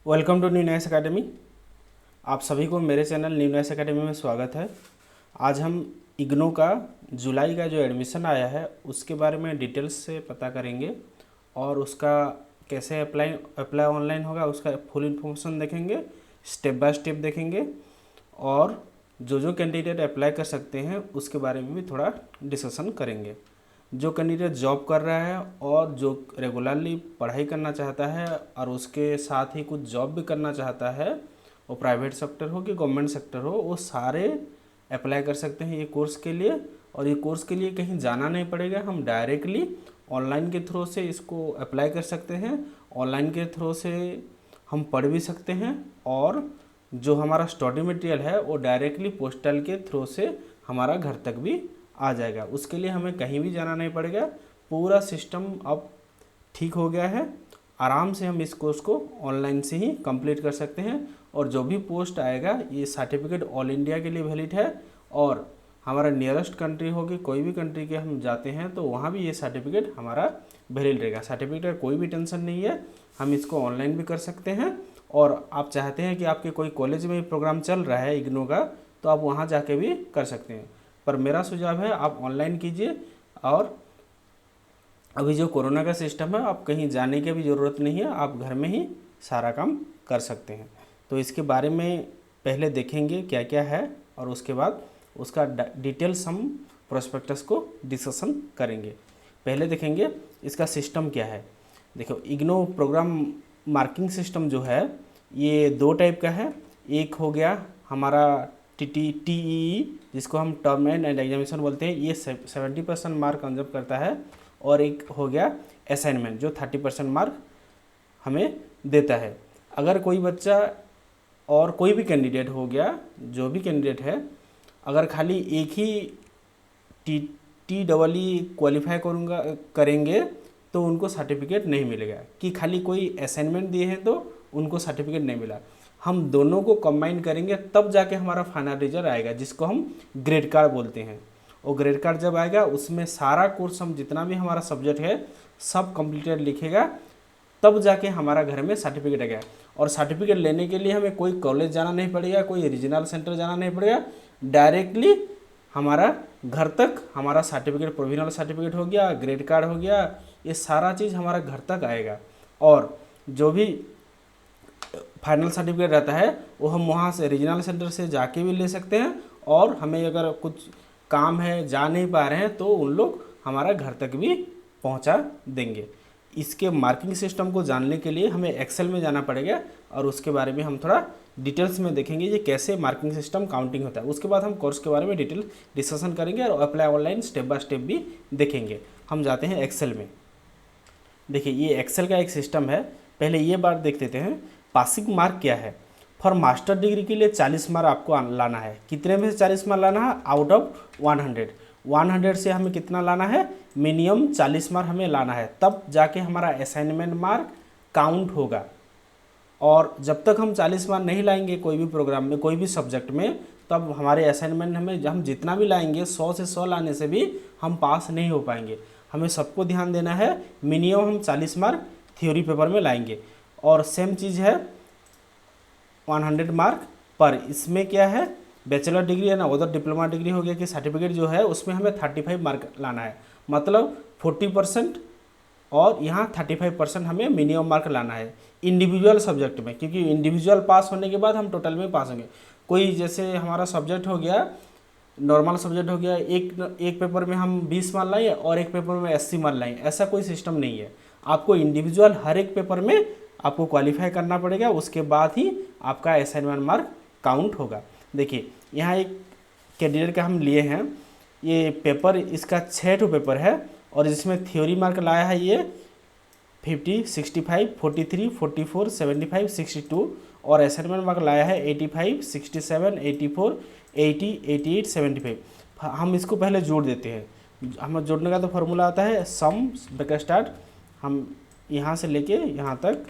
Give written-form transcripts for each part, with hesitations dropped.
Welcome to new noise academy. आप सभी को मेरे चैनल न्यू नॉइस एकेडमी में स्वागत है। आज हम इग्नो का जुलाई का जो एडमिशन आया है उसके बारे में डिटेल्स से पता करेंगे और उसका कैसे अप्लाई ऑनलाइन होगा उसका फुल इन्फॉर्मेशन देखेंगे, स्टेप बाय स्टेप देखेंगे और जो कैंडिडेट अप्लाई कर सकते हैं उसके बारे में भी थोड़ा डिस्कशन करेंगे। जो कैंडिडेट जॉब कर रहा है और जो रेगुलरली पढ़ाई करना चाहता है और उसके साथ ही कुछ जॉब भी करना चाहता है, वो प्राइवेट सेक्टर हो कि गवर्नमेंट सेक्टर हो, वो सारे अप्लाई कर सकते हैं ये कोर्स के लिए। और ये कोर्स के लिए कहीं जाना नहीं पड़ेगा, हम डायरेक्टली ऑनलाइन के थ्रू से इसको अप्लाई कर सकते हैं। ऑनलाइन के थ्रू से हम पढ़ भी सकते हैं और जो हमारा स्टडी मटेरियल है वो डायरेक्टली पोस्टल के थ्रू से हमारा घर तक भी आ जाएगा। उसके लिए हमें कहीं भी जाना नहीं पड़ेगा, पूरा सिस्टम अब ठीक हो गया है। आराम से हम इस कोर्स को ऑनलाइन से ही कंप्लीट कर सकते हैं और जो भी पोस्ट आएगा ये सर्टिफिकेट ऑल इंडिया के लिए वैलिड है और हमारा नियरेस्ट कंट्री होगी, कोई भी कंट्री के हम जाते हैं तो वहाँ भी ये सर्टिफिकेट हमारा वैलिड रहेगा। सर्टिफिकेट का कोई भी टेंशन नहीं है, हम इसको ऑनलाइन भी कर सकते हैं। और आप चाहते हैं कि आपके कोई कॉलेज में प्रोग्राम चल रहा है इग्नो का तो आप वहाँ जाके भी कर सकते हैं, पर मेरा सुझाव है आप ऑनलाइन कीजिए। और अभी जो कोरोना का सिस्टम है आप कहीं जाने की भी ज़रूरत नहीं है, आप घर में ही सारा काम कर सकते हैं। तो इसके बारे में पहले देखेंगे क्या क्या है और उसके बाद उसका डिटेल्स हम प्रोस्पेक्टस को डिस्कशन करेंगे। पहले देखेंगे इसका सिस्टम क्या है। देखो, इग्नो प्रोग्राम मार्किंग सिस्टम जो है ये दो टाइप का है। एक हो गया हमारा TEE जिसको हम टर्म एंड एग्जामिनेशन बोलते हैं, ये 70% मार्क कंजर्व करता है। और एक हो गया असाइनमेंट जो 30% मार्क हमें देता है। अगर कोई बच्चा और कोई भी कैंडिडेट हो गया, जो भी कैंडिडेट है, अगर खाली एक ही TEE क्वालिफाई करेंगे तो उनको सर्टिफिकेट नहीं मिलेगा। कि खाली कोई असाइनमेंट दिए हैं तो उनको सर्टिफिकेट नहीं मिला, हम दोनों को कंबाइन करेंगे तब जाके हमारा फाइनल रिजल्ट आएगा जिसको हम ग्रेड कार्ड बोलते हैं। और ग्रेड कार्ड जब आएगा उसमें सारा कोर्स हम जितना भी हमारा सब्जेक्ट है सब कंप्लीटेड लिखेगा, तब जाके हमारा घर में सर्टिफिकेट आएगा। और सर्टिफिकेट लेने के लिए हमें कोई कॉलेज जाना नहीं पड़ेगा, कोई रीजनल सेंटर जाना नहीं पड़ेगा, डायरेक्टली हमारा घर तक हमारा सर्टिफिकेट, प्रोविजनल सर्टिफिकेट हो गया, ग्रेड कार्ड हो गया, ये सारा चीज़ हमारा घर तक आएगा। और जो भी फाइनल सर्टिफिकेट रहता है वो हम वहाँ से रीजनल सेंटर से जाके भी ले सकते हैं। और हमें अगर कुछ काम है, जा नहीं पा रहे हैं, तो उन लोग हमारा घर तक भी पहुँचा देंगे। इसके मार्किंग सिस्टम को जानने के लिए हमें एक्सेल में जाना पड़ेगा और उसके बारे में हम थोड़ा डिटेल्स में देखेंगे ये कैसे मार्किंग सिस्टम काउंटिंग होता है। उसके बाद हम कोर्स के बारे में डिटेल डिस्कशन करेंगे और apply online step by step भी देखेंगे। हम जाते हैं एक्सेल में। देखिए, ये एक्सेल का एक सिस्टम है। पहले ये बात देख लेते हैं, पासिंग मार्क क्या है। फॉर मास्टर डिग्री के लिए 40 मार्क आपको लाना है। कितने में से 40 मार्क लाना है? आउट ऑफ 100 से हमें कितना लाना है? मिनिमम 40 मार्क हमें लाना है, तब जाके हमारा असाइनमेंट मार्क काउंट होगा। और जब तक हम 40 मार्क नहीं लाएंगे कोई भी प्रोग्राम में, कोई भी सब्जेक्ट में, तब हमारे असाइनमेंट हम जितना भी लाएंगे 100 से 100 लाने से भी हम पास नहीं हो पाएंगे। हमें सबको ध्यान देना है, मिनिमम हम 40 मार्क थ्योरी पेपर में लाएंगे। और सेम चीज़ है 100 मार्क पर। इसमें क्या है, बैचलर डिग्री है ना, उधर डिप्लोमा डिग्री हो गया कि सर्टिफिकेट जो है उसमें हमें 35 मार्क लाना है, मतलब 40% और यहाँ 35% हमें मिनिमम मार्क लाना है इंडिविजुअल सब्जेक्ट में। क्योंकि इंडिविजुअल पास होने के बाद हम टोटल में पास होंगे। कोई जैसे हमारा सब्जेक्ट हो गया, नॉर्मल सब्जेक्ट हो गया, एक पेपर में हम 20 मार्क लाए और एक पेपर में 80 मार्क लाए, ऐसा कोई सिस्टम नहीं है। आपको इंडिविजुअल हर एक पेपर में आपको क्वालिफाई करना पड़ेगा, उसके बाद ही आपका असाइनमेंट मार्क काउंट होगा। देखिए, यहाँ एक कैंडिडेट का हम लिए हैं, ये पेपर इसका 6 पेपर है और जिसमें थ्योरी मार्क लाया है ये 50, 65, 43, 44, 75, 62 और असाइनमेंट मार्क लाया है 85, 67, 84, 80, 88, 75। हम इसको पहले जोड़ देते हैं। हम जोड़ने का तो फॉर्मूला आता है सम ब्रैकेट स्टार्ट, हम यहाँ से लेके यहाँ तक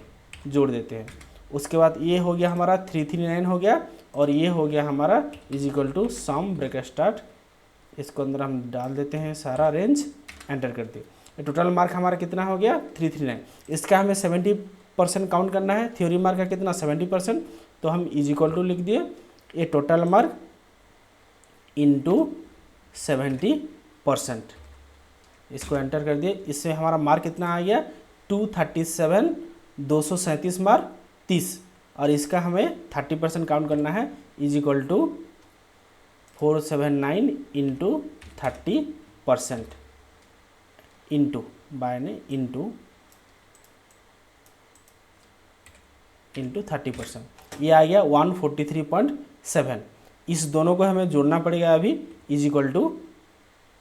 जोड़ देते हैं। उसके बाद ये हो गया हमारा 339 हो गया और ये हो गया हमारा is equal to sum bracket start. इसको अंदर हम डाल देते हैं, सारा रेंज एंटर करते हैं। टोटल मार्क हमारा कितना हो गया? 339। इसका हमें परसेंट काउंट करना है, थ्योरी मार्क का कितना 70%, तो हम इज इक्वल टू लिख दिए ये टोटल मार्क इंटू 70%, इसको एंटर कर दिए। इससे हमारा मार्क कितना आ गया 237, 237 मार्क 30, और इसका हमें 30% काउंट करना है, is equal to 479 into 30% into by ने इंटू 30%, ये आ गया 143.7। इस दोनों को हमें जोड़ना पड़ेगा अभी, इज इक्वल टू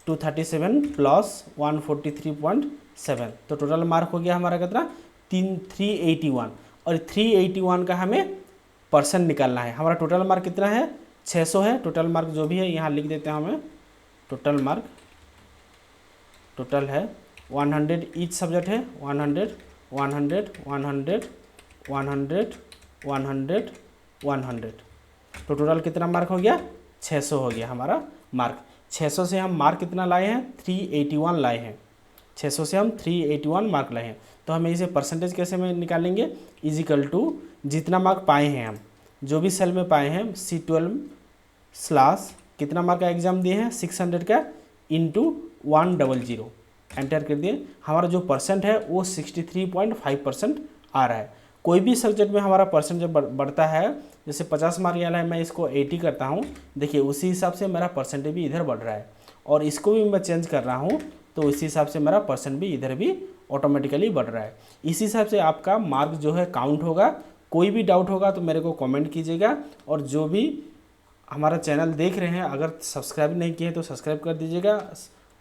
237 प्लस 143.7, तो टोटल मार्क हो गया हमारा कितना 381, और 381 का हमें परसेंट निकालना है। हमारा टोटल मार्क कितना है 600 है, टोटल मार्क जो भी है यहाँ लिख देते हैं हमें, टोटल मार्क टोटल है 100, ईच सब्जेक्ट है 100 100 100 100 100 100, तो टोटल कितना मार्क हो गया 600 हो गया हमारा मार्क। 600 से हम मार्क कितना लाए हैं 381 लाए हैं, 600 से हम 381 मार्क लाए हैं। तो हमें इसे परसेंटेज कैसे में निकालेंगे, इज इक्वल टू जितना मार्क पाए हैं हम, जो भी सेल में पाए हैं C12 / कितना मार्क का एग्जाम दिए हैं 600 का इंटू 100, एंटर कर दिए। हमारा जो परसेंट है वो 63.5% आ रहा है। कोई भी सब्जेक्ट में हमारा परसेंट जब बढ़ता है, जैसे 50 मार्क वाला है मैं इसको 80 करता हूँ, देखिए उसी हिसाब से मेरा परसेंटेज भी इधर बढ़ रहा है, और इसको भी मैं चेंज कर रहा हूँ तो इसी हिसाब से मेरा परसेंट भी इधर भी ऑटोमेटिकली बढ़ रहा है। इसी हिसाब से आपका मार्क जो है काउंट होगा। कोई भी डाउट होगा तो मेरे को कमेंट कीजिएगा, और जो भी हमारा चैनल देख रहे हैं अगर सब्सक्राइब नहीं किए तो सब्सक्राइब कर दीजिएगा,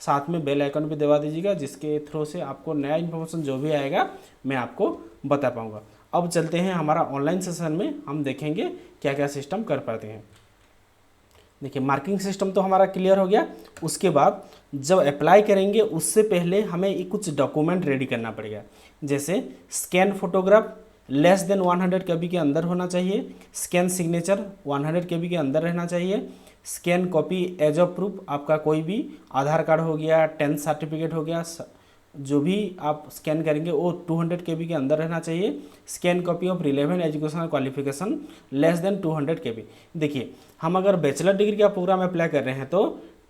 साथ में बेल आइकन भी दबा दीजिएगा, जिसके थ्रू से आपको नया इन्फॉर्मेशन जो भी आएगा मैं आपको बता पाऊँगा। अब चलते हैं हमारा ऑनलाइन सेशन में, हम देखेंगे क्या क्या सिस्टम कर पाते हैं। देखिए मार्किंग सिस्टम तो हमारा क्लियर हो गया। उसके बाद जब अप्लाई करेंगे उससे पहले हमें कुछ डॉक्यूमेंट रेडी करना पड़ेगा, जैसे scan photograph less than 100 KB के अंदर होना चाहिए, स्कैन सिग्नेचर 100 KB के अंदर रहना चाहिए, scan copy as of proof, आपका कोई भी आधार कार्ड हो गया, 10th सर्टिफिकेट हो गया, जो भी आप स्कैन करेंगे वो 200 KB के अंदर रहना चाहिए, scan copy of relevant educational qualification less than 200 KB। देखिए हम अगर बैचलर डिग्री का प्रोग्राम अप्लाई कर रहे हैं तो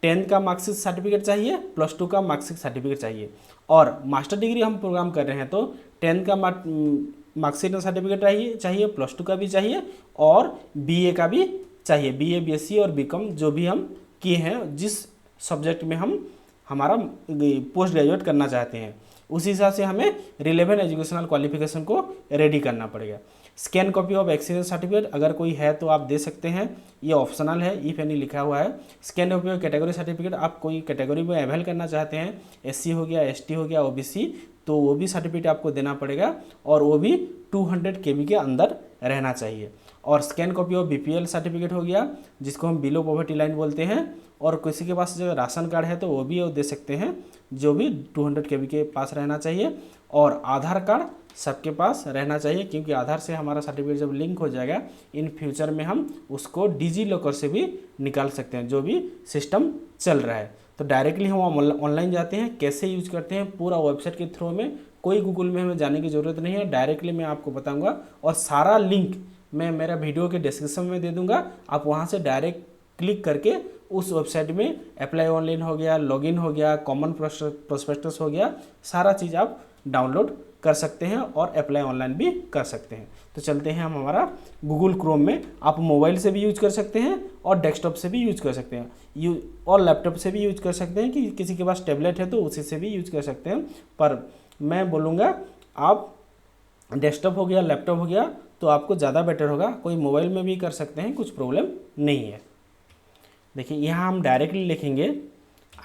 10th का मार्कशीट सर्टिफिकेट चाहिए, +2 का मार्कशीट सर्टिफिकेट चाहिए, और मास्टर डिग्री हम प्रोग्राम कर रहे हैं तो 10th का मार्कशीट और सर्टिफिकेट चाहिए, +2 का भी चाहिए, और BA का भी चाहिए, BA BSc और BCom जो भी हम किए हैं, जिस सब्जेक्ट में हम हमारा पोस्ट ग्रेजुएट करना चाहते हैं, उसी हिसाब से हमें रिलेवेंट एजुकेशनल क्वालिफिकेशन को रेडी करना पड़ेगा। Scan copy of experience certificate अगर कोई है तो आप दे सकते हैं, ये ऑप्शनल है, इफ एनी लिखा हुआ है। Scan copy of category certificate, आप कोई कैटेगरी में अवेल करना चाहते हैं, SC हो गया, ST हो गया, OBC, तो वो भी सर्टिफिकेट आपको देना पड़ेगा, और वो भी 200 KB के अंदर रहना चाहिए। और scan copy of BPL certificate हो गया, जिसको हम बिलो पॉवर्टी लाइन बोलते हैं, और किसी के पास जो राशन कार्ड है तो वो भी दे सकते हैं, जो भी 200 KB के पास रहना चाहिए। और आधार कार्ड सबके पास रहना चाहिए, क्योंकि आधार से हमारा सर्टिफिकेट जब लिंक हो जाएगा इन फ्यूचर में हम उसको डिजी लॉकर से भी निकाल सकते हैं, जो भी सिस्टम चल रहा है। तो डायरेक्टली हम ऑनलाइन जाते हैं, कैसे यूज करते हैं पूरा वेबसाइट के थ्रू में, कोई गूगल में हमें जाने की ज़रूरत नहीं है, डायरेक्टली मैं आपको बताऊँगा, और सारा लिंक मैं मेरा वीडियो के डिस्क्रिप्शन में दे दूँगा। आप वहाँ से डायरेक्ट क्लिक करके उस वेबसाइट में अप्लाई ऑनलाइन हो गया, लॉगिन हो गया, कॉमन प्रोस्पेक्टस हो गया, सारा चीज़ आप डाउनलोड कर सकते हैं और अप्लाई ऑनलाइन भी कर सकते हैं। तो चलते हैं हम हमारा गूगल क्रोम में, आप मोबाइल से भी यूज कर सकते हैं और डेस्कटॉप से भी यूज कर सकते हैं, और लैपटॉप से भी यूज कर सकते हैं, कि किसी के पास टैबलेट है तो उसी से भी यूज कर सकते हैं। पर मैं बोलूँगा आप डेस्कटॉप हो गया, लैपटॉप हो गया तो आपको ज़्यादा बेटर होगा। कोई मोबाइल में भी कर सकते हैं, कुछ प्रॉब्लम नहीं है। देखिए यहाँ हम डायरेक्टली लिखेंगे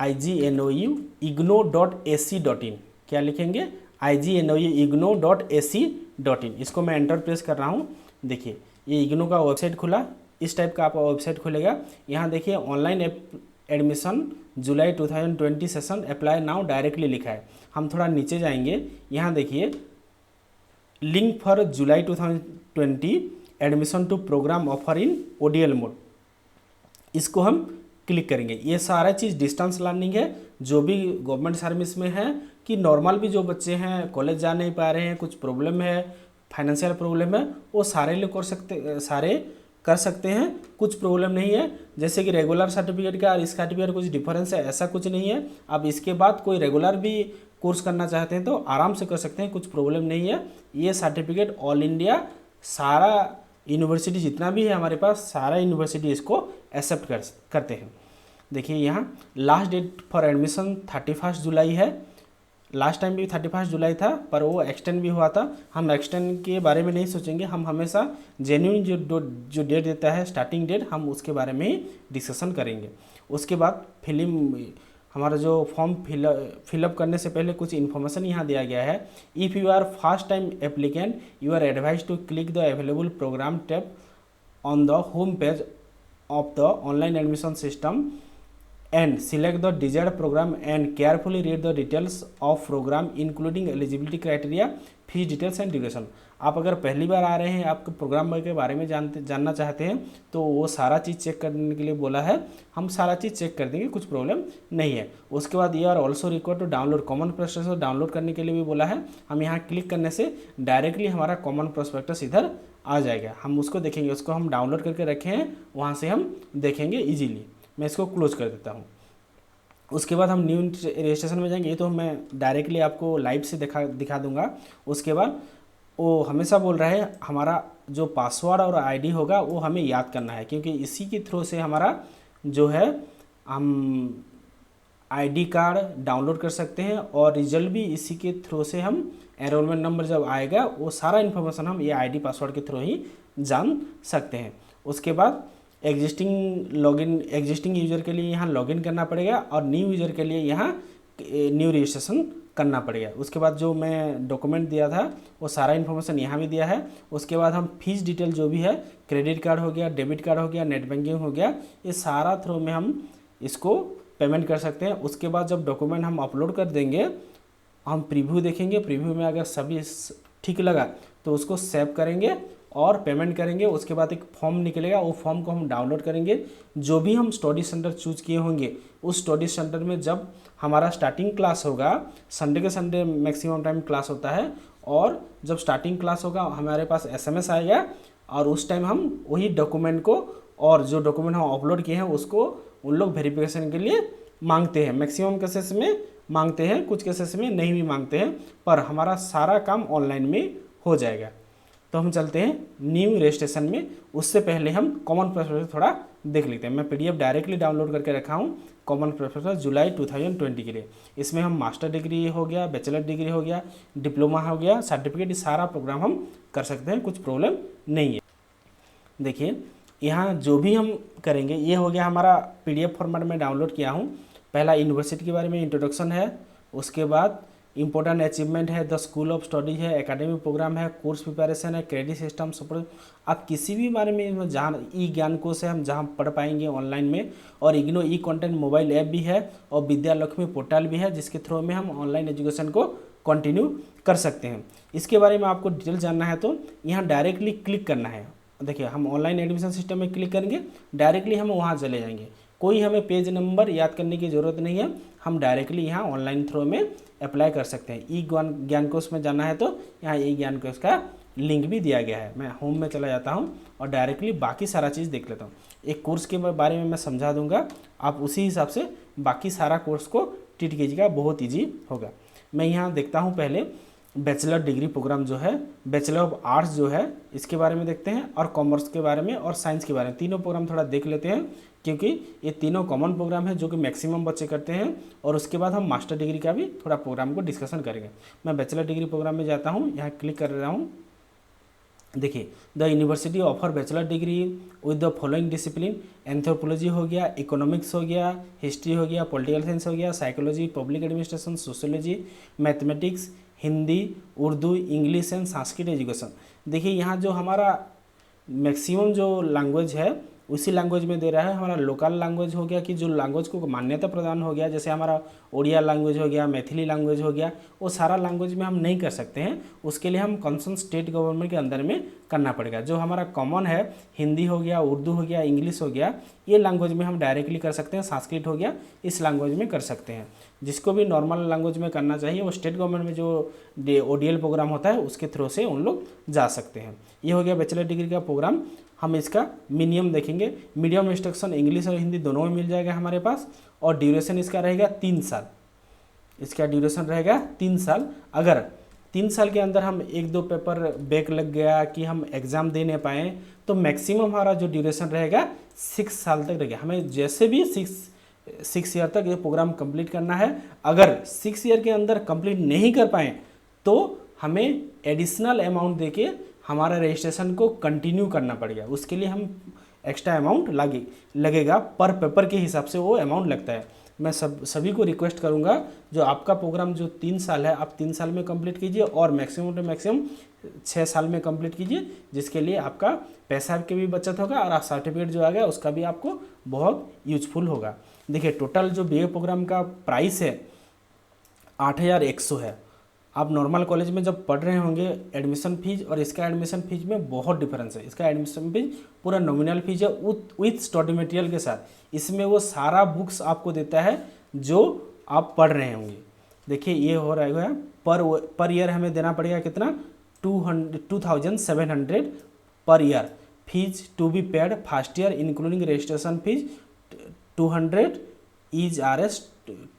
IGNOU igno.ac.in, क्या लिखेंगे IGNOU igno.ac.in, इसको मैं एंटर प्रेस कर रहा हूँ। देखिए ये इग्नो का वेबसाइट खुला, इस टाइप का आपका वेबसाइट खुलेगा। यहाँ देखिए online admission July 2020 session apply now directly लिखा है। हम थोड़ा नीचे जाएंगे, यहाँ देखिए link for July 2020 admission to programme offer in ODL mode, इसको हम क्लिक करेंगे। ये सारा चीज़ डिस्टेंस लर्निंग है, जो भी गवर्नमेंट सर्विस में है कि नॉर्मल भी जो बच्चे हैं कॉलेज जा नहीं पा रहे हैं, कुछ प्रॉब्लम है, फाइनेंशियल प्रॉब्लम है वो सारे लोग कर सकते हैं, कुछ प्रॉब्लम नहीं है। जैसे कि रेगुलर सर्टिफिकेट का और इस सर्टिफिकेट कुछ डिफरेंस है, ऐसा कुछ नहीं है। अब इसके बाद कोई रेगुलर भी कोर्स करना चाहते हैं तो आराम से कर सकते हैं, कुछ प्रॉब्लम नहीं है। ये सर्टिफिकेट ऑल इंडिया सारा यूनिवर्सिटी जितना भी है हमारे पास, सारा यूनिवर्सिटी इसको एक्सेप्ट करते हैं। देखिए यहाँ लास्ट डेट फॉर एडमिशन 31 जुलाई है। लास्ट टाइम भी 31 जुलाई था, पर वो एक्सटेंड भी हुआ था। हम एक्सटेंड के बारे में नहीं सोचेंगे, हम हमेशा जेन्युइन जो डेट देता है स्टार्टिंग डेट, हम उसके बारे में ही डिस्कशन करेंगे। उसके बाद हमारा जो फॉर्म फिलअप करने से पहले कुछ इन्फॉर्मेशन यहाँ दिया गया है। If you are first time applicant you are advised to click the available programme tab on the home page of the online admission system and select the desired program and carefully read the details of program including eligibility criteria, fees details and duration. आप अगर पहली बार आ रहे हैं, आपके programme के बारे में जानना चाहते हैं तो वो सारा चीज़ चेक करने के लिए बोला है। हम सारा चीज़ चेक कर देंगे, कुछ प्रॉब्लम नहीं है। उसके बाद you are also required to download common prospectus, download करने के लिए भी बोला है। हम यहाँ क्लिक करने से डायरेक्टली हमारा कॉमन प्रोस्पेक्टस इधर आ जाएगा, हम उसको देखेंगे। उसको हम डाउनलोड करके रखे हैं, वहाँ से हम देखेंगे ईजीली। मैं इसको क्लोज कर देता हूँ। उसके बाद हम न्यू रजिस्ट्रेशन में जाएंगे, ये तो मैं डायरेक्टली आपको लाइव से दिखा दूंगा। उसके बाद वो हमेशा बोल रहा है हमारा जो पासवर्ड और आईडी होगा वो हमें याद करना है, क्योंकि इसी के थ्रू से हमारा जो है हम आईडी कार्ड डाउनलोड कर सकते हैं और रिजल्ट भी इसी के थ्रू से हम एनरोलमेंट नंबर जब आएगा वो सारा इन्फॉर्मेशन हम ये आईडी पासवर्ड के थ्रू ही जान सकते हैं। उसके बाद एग्जिस्टिंग यूज़र के लिए यहाँ लॉगिन करना पड़ेगा और न्यू यूज़र के लिए यहाँ न्यू रजिस्ट्रेशन करना पड़ेगा। उसके बाद जो मैं डॉक्यूमेंट दिया था वो सारा इन्फॉर्मेशन यहाँ भी दिया है। उसके बाद हम फीस डिटेल जो भी है, क्रेडिट कार्ड हो गया, डेबिट कार्ड हो गया, नेट बैंकिंग हो गया, ये सारा थ्रू में हम इसको पेमेंट कर सकते हैं। उसके बाद जब डॉक्यूमेंट हम अपलोड कर देंगे, हम प्रीव्यू देखेंगे। प्रीव्यू में अगर सभी ठीक लगा तो उसको सेव करेंगे और पेमेंट करेंगे। उसके बाद एक फॉर्म निकलेगा, वो फॉर्म को हम डाउनलोड करेंगे। जो भी हम स्टडी सेंटर चूज किए होंगे उस स्टडी सेंटर में जब हमारा स्टार्टिंग क्लास होगा, संडे के संडे मैक्सिमम टाइम क्लास होता है, और जब स्टार्टिंग क्लास होगा हमारे पास एसएमएस आएगा और उस टाइम हम वही डॉक्यूमेंट को और जो डॉक्यूमेंट हम अपलोड किए हैं उसको उन लोग वेरिफिकेशन के लिए मांगते हैं। मैक्सिमम केसेस में मांगते हैं, कुछ केसेस में नहीं भी मांगते हैं, पर हमारा सारा काम ऑनलाइन में हो जाएगा। तो हम चलते हैं न्यू रजिस्ट्रेशन में। उससे पहले हम कॉमन प्रोस्पेक्टस थोड़ा देख लेते हैं। मैं पीडीएफ डायरेक्टली डाउनलोड करके रखा हूँ कॉमन प्रोस्पेक्टस जुलाई 2020 के लिए। इसमें हम मास्टर डिग्री हो गया, बैचलर डिग्री हो गया, डिप्लोमा हो गया, सर्टिफिकेट, सारा प्रोग्राम हम कर सकते हैं, कुछ प्रॉब्लम नहीं है। देखिए यहाँ जो भी हम करेंगे, ये हो गया हमारा पीडीएफ फॉर्मेट में डाउनलोड किया हूँ। पहला यूनिवर्सिटी के बारे में इंट्रोडक्शन है, उसके बाद इंपॉर्टेंट अचीवमेंट है, द स्कूल ऑफ स्टडी है, एकेडमिक प्रोग्राम है, कोर्स प्रिपरेशन है, क्रेडिट सिस्टम सपोर्ट। आप किसी भी बारे में जहाँ ई ज्ञान कोर्स है हम जहाँ पढ़ पाएंगे ऑनलाइन में, और इग्नो ई कंटेंट मोबाइल ऐप भी है और विद्या लक्ष्मी पोर्टल भी है जिसके थ्रू में हम ऑनलाइन एजुकेशन को कंटिन्यू कर सकते हैं। इसके बारे में आपको डिटेल जानना है तो यहाँ डायरेक्टली क्लिक करना है। देखिए हम ऑनलाइन एडमिशन सिस्टम में क्लिक करेंगे, डायरेक्टली हम वहाँ चले जाएंगे। कोई हमें पेज नंबर याद करने की ज़रूरत नहीं है, हम डायरेक्टली यहाँ ऑनलाइन थ्रू में अप्लाई कर सकते हैं। ई ज्ञान कोर्स में जाना है तो यहाँ ई ज्ञान कोर्स का लिंक भी दिया गया है। मैं होम में चला जाता हूँ और डायरेक्टली बाकी सारा चीज़ देख लेता हूँ। एक कोर्स के बारे में मैं समझा दूंगा, आप उसी हिसाब से बाकी सारा कोर्स को ट्रीट कीजिएगा, बहुत ईजी होगा। मैं यहाँ देखता हूँ पहले बैचलर डिग्री प्रोग्राम जो है, बैचलर ऑफ आर्ट्स जो है, इसके बारे में देखते हैं, और कॉमर्स के बारे में और साइंस के बारे में। तीनों प्रोग्राम थोड़ा देख लेते हैं क्योंकि ये तीनों कॉमन प्रोग्राम है जो कि मैक्सिमम बच्चे करते हैं। और उसके बाद हम मास्टर डिग्री का भी थोड़ा प्रोग्राम को डिस्कशन करेंगे। मैं बैचलर डिग्री प्रोग्राम में जाता हूँ, यहाँ क्लिक कर रहा हूँ। देखिए the university offer bachelor degree with the following discipline, anthropology हो गया, इकोनॉमिक्स हो गया, हिस्ट्री हो गया, पॉलिटिकल साइंस हो गया, psychology, public administration, sociology, mathematics, Hindi, Urdu, English and Sanskrit education. देखिए यहाँ जो हमारा मैक्सिमम जो लैंग्वेज है उसी लैंग्वेज में दे रहा है। हमारा लोकल लैंग्वेज हो गया कि जो लैंग्वेज को मान्यता प्रदान हो गया, जैसे हमारा ओडिया लैंग्वेज हो गया, मैथिली लैंग्वेज हो गया, वो सारा लैंग्वेज में हम नहीं कर सकते हैं। उसके लिए हम कंसर्न स्टेट गवर्नमेंट के अंदर में करना पड़ेगा। जो हमारा कॉमन है, हिंदी हो गया, उर्दू हो गया, इंग्लिश हो गया, ये लैंग्वेज में हम डायरेक्टली कर सकते हैं। संस्कृत हो गया, इस लैंग्वेज में कर सकते हैं। जिसको भी नॉर्मल लैंग्वेज में करना चाहिए वो स्टेट गवर्नमेंट में जो ODL प्रोग्राम होता है उसके थ्रू से उन लोग जा सकते हैं। ये हो गया बैचलर डिग्री का प्रोग्राम। हम इसका मिनिमम देखेंगे, मीडियम इंस्ट्रक्शन इंग्लिश और हिंदी दोनों में मिल जाएगा हमारे पास, और ड्यूरेशन इसका रहेगा 3 साल। इसका ड्यूरेशन रहेगा 3 साल। अगर 3 साल के अंदर हम 1-2 पेपर बैक लग गया कि हम एग्ज़ाम दे नहीं पाए तो मैक्सिमम हमारा जो ड्यूरेशन रहेगा 6 साल तक रहेगा। हमें जैसे भी 6 ईयर तक ये प्रोग्राम कंप्लीट करना है। अगर 6 ईयर के अंदर कंप्लीट नहीं कर पाए तो हमें एडिशनल अमाउंट देके हमारा रजिस्ट्रेशन को कंटिन्यू करना पड़ेगा। उसके लिए हम एक्स्ट्रा अमाउंट लगेगा, पर पेपर के हिसाब से वो अमाउंट लगता है। मैं सभी को रिक्वेस्ट करूंगा जो आपका प्रोग्राम जो 3 साल है आप 3 साल में कंप्लीट कीजिए और मैक्सिमम टू मैक्सिमम 6 साल में कंप्लीट कीजिए, जिसके लिए आपका पैसा की भी बचत होगा और आप सर्टिफिकेट जो आ गया उसका भी आपको बहुत यूजफुल होगा। देखिए टोटल जो BA प्रोग्राम का प्राइस है 8,100 है। आप नॉर्मल कॉलेज में जब पढ़ रहे होंगे एडमिशन फीस और इसका एडमिशन फीस में बहुत डिफरेंस है। इसका एडमिशन फीस पूरा नॉमिनल फीस है विथ स्टडी मटेरियल के साथ। इसमें वो सारा बुक्स आपको देता है जो आप पढ़ रहे होंगे। देखिए ये हो रहा है पर ईयर हमें देना पड़ेगा कितना 2,700 per year. Fees to be paid first year including registration fees 200 is RS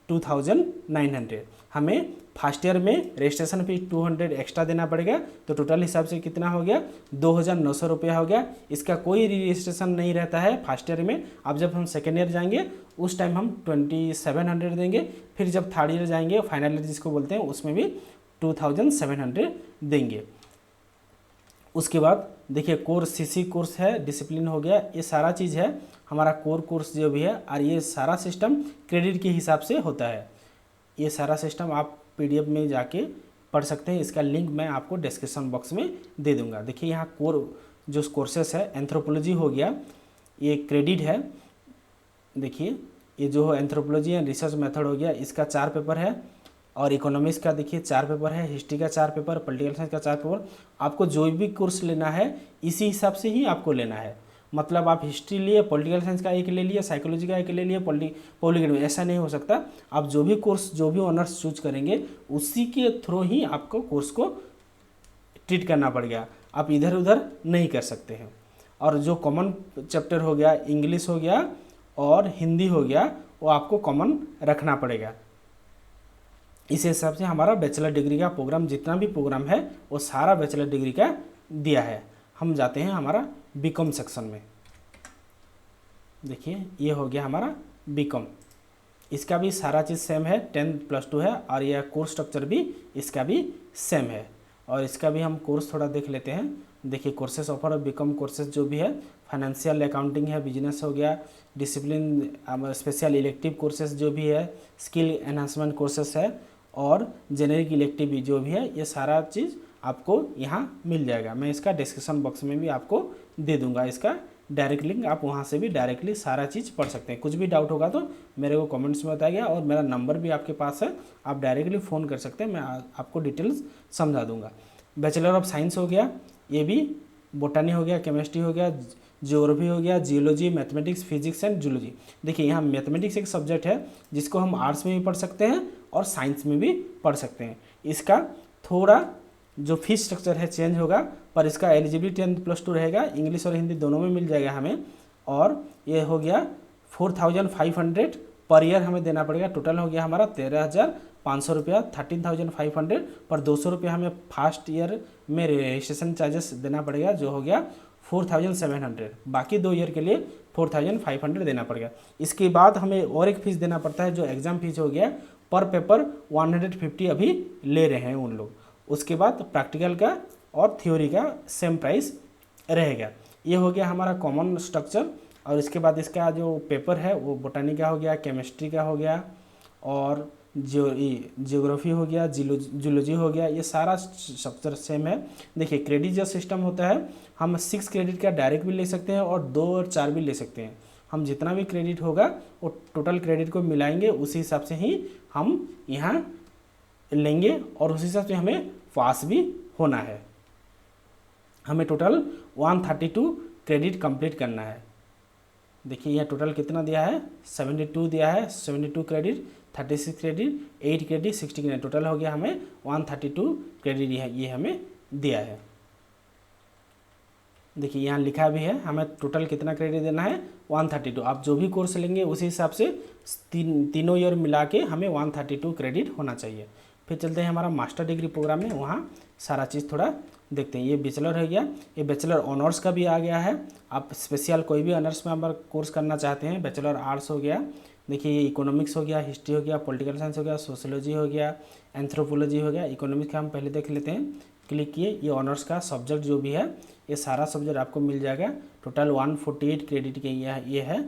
2,900। हमें फर्स्ट ईयर में रजिस्ट्रेशन फीस 200 एक्स्ट्रा देना पड़ेगा, तो टोटल हिसाब से कितना हो गया 2,900 रुपया हो गया। इसका कोई रजिस्ट्रेशन नहीं रहता है फर्स्ट ईयर में। अब जब हम सेकेंड ईयर जाएंगे उस टाइम हम 2,700 देंगे, फिर जब थर्ड ईयर जाएंगे फाइनल ईयर जिसको बोलते हैं उसमें भी 2,700 देंगे। उसके बाद देखिए कोर्स CC कोर्स है, डिसिप्लिन हो गया, ये सारा चीज़ है हमारा कोर कोर्स जो भी है। और ये सारा सिस्टम क्रेडिट के हिसाब से होता है। ये सारा सिस्टम आप PDF में जाके पढ़ सकते हैं। इसका लिंक मैं आपको डिस्क्रिप्शन बॉक्स में दे दूंगा। देखिए यहाँ कोर जो कोर्सेस है एंथ्रोपोलॉजी हो गया, ये क्रेडिट है। देखिए ये जो एंथ्रोपोलॉजी एंड रिसर्च मेथड हो गया, इसका 4 पेपर है। और इकोनॉमिक्स का देखिए 4 पेपर है, हिस्ट्री का 4 पेपर, पॉलिटिकल साइंस का 4 पेपर। आपको जो भी कोर्स लेना है इसी हिसाब से ही आपको लेना है। मतलब आप हिस्ट्री लिए, पॉलिटिकल साइंस का एक ले लिए, साइकोलॉजी का एक ले लिए, पॉलिटिकल, ऐसा नहीं हो सकता। आप जो भी कोर्स जो भी ऑनर्स चूज करेंगे उसी के थ्रू ही आपको कोर्स को ट्रीट करना पड़ेगा। आप इधर उधर नहीं कर सकते हैं। और जो कॉमन चैप्टर हो गया, इंग्लिश हो गया और हिंदी हो गया, वो आपको कॉमन रखना पड़ेगा। इस हिसाब से हमारा बैचलर डिग्री का प्रोग्राम जितना भी प्रोग्राम है वो सारा बैचलर डिग्री का दिया है। हम जाते हैं हमारा BCom सेक्शन में। देखिए ये हो गया हमारा BCom। इसका भी सारा चीज़ सेम है, 10+2 है और यह कोर्स स्ट्रक्चर भी इसका भी सेम है। और इसका भी हम कोर्स थोड़ा देख लेते हैं। देखिए कोर्सेस ऑफर BCom कोर्सेज जो भी है, फाइनेंशियल अकाउंटिंग है, बिजनेस हो गया, डिसिप्लिन स्पेशल इलेक्टिव कोर्सेज जो भी है, स्किल एनहांसमेंट कोर्सेस है और जेनेरिक इलेक्टिव जो भी है, ये सारा चीज़ आपको यहाँ मिल जाएगा। मैं इसका डिस्क्रिप्शन बॉक्स में भी आपको दे दूंगा इसका डायरेक्ट लिंक, आप वहाँ से भी डायरेक्टली सारा चीज़ पढ़ सकते हैं। कुछ भी डाउट होगा तो मेरे को कमेंट्स में बताइए और मेरा नंबर भी आपके पास है, आप डायरेक्टली फ़ोन कर सकते हैं, मैं आपको डिटेल्स समझा दूंगा। बैचलर ऑफ साइंस हो गया, ये भी बोटानी हो गया, केमिस्ट्री हो गया, ज्योग्राफी हो गया, geology, mathematics, physics and zoology. देखिए यहाँ मैथमेटिक्स एक सब्जेक्ट है जिसको हम आर्ट्स में भी पढ़ सकते हैं और साइंस में भी पढ़ सकते हैं। इसका थोड़ा जो फीस स्ट्रक्चर है चेंज होगा, पर इसका एलिजिबिलिटी 10+2 रहेगा, इंग्लिश और हिंदी दोनों में मिल जाएगा हमें। और ये हो गया 4,500 पर ईयर हमें देना पड़ेगा। टोटल हो गया हमारा 13,500 रुपया, 13,500 पर 200 रुपया हमें फर्स्ट ईयर में रजिस्ट्रेशन चार्जेस देना पड़ेगा, जो हो गया 4,700। बाकी 2 ईयर के लिए 4,500 देना पड़ेगा। इसके बाद हमें और एक फीस देना पड़ता है जो एग्ज़ाम फीस हो गया, पर पेपर 150 अभी ले रहे हैं उन लोग। उसके बाद प्रैक्टिकल का और थ्योरी का सेम प्राइस रहेगा। ये हो गया हमारा कॉमन स्ट्रक्चर। और इसके बाद इसका जो पेपर है वो बोटानी का हो गया, केमिस्ट्री का हो गया और जियोग्राफी हो गया, जूलॉजी हो गया, ये सारा स्ट्रक्चर सेम है। देखिए क्रेडिट जो सिस्टम होता है, हम 6 क्रेडिट का डायरेक्ट भी ले सकते हैं और 2 और 4 भी ले सकते हैं। हम जितना भी क्रेडिट होगा वो टोटल क्रेडिट को मिलाएंगे, उसी हिसाब से ही हम यहाँ लेंगे और उसी हिसाब से हमें पास भी होना है। हमें टोटल 132 क्रेडिट कंप्लीट करना है। देखिए यहाँ टोटल कितना दिया है, 72 दिया है, 72 credit, 36 credit, 8 credit, 60 credit, total हो गया हमें 132 क्रेडिट ये हमें दिया है। देखिए यहाँ लिखा भी है हमें टोटल कितना क्रेडिट देना है, 132। आप जो भी कोर्स लेंगे उसी हिसाब से तीनों ईयर मिला के हमें 132 क्रेडिट होना चाहिए। फिर चलते हैं हमारा मास्टर डिग्री प्रोग्राम में, वहाँ सारा चीज़ थोड़ा देखते हैं। ये बैचलर हो गया, ये बैचलर ऑनर्स का भी आ गया है। आप स्पेशल कोई भी ऑनर्स में हमारा कोर्स करना चाहते हैं, बैचलर आर्ट्स हो गया, देखिए ये इकोनॉमिक्स हो गया, हिस्ट्री हो गया, पॉलिटिकल साइंस हो गया, सोशियोलॉजी हो गया, एंथ्रोपोलॉजी हो गया। इकोनॉमिक्स का हम पहले देख लेते हैं, क्लिक किए। ये ऑनर्स का सब्जेक्ट जो भी है ये सारा सब्जेक्ट आपको मिल जाएगा। टोटल 148 क्रेडिट के ये है,